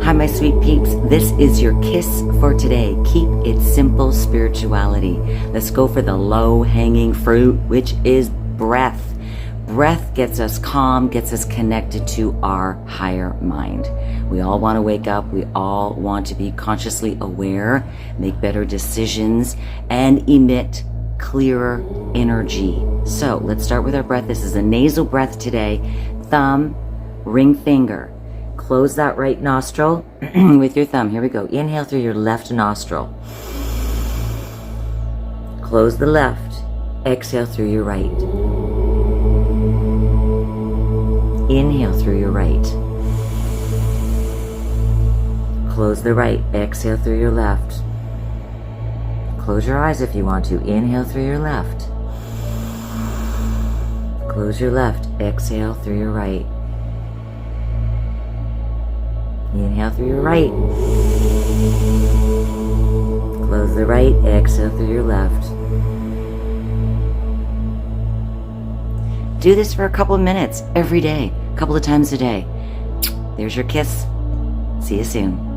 Hi, my sweet peeps. This is your kiss for today. Keep it simple spirituality. Let's go for the low-hanging fruit, which is breath. Breath gets us calm, gets us connected to our higher mind. We all want to wake up. We all want to be consciously aware, make better decisions, and emit clearer energy. So let's start with our breath. This is a nasal breath today. Thumb, ring finger. Close that right nostril with your thumb. Here we go. Inhale through your left nostril. Close the left. Exhale through your right. Inhale through your right. Close the right. Exhale through your left. Close your eyes if you want to. Inhale through your left. Close your left. Exhale through your right. Inhale through your right. Close the right. Exhale through your left. Do this for a couple of minutes every day, a couple of times a day. There's your kiss. See you soon.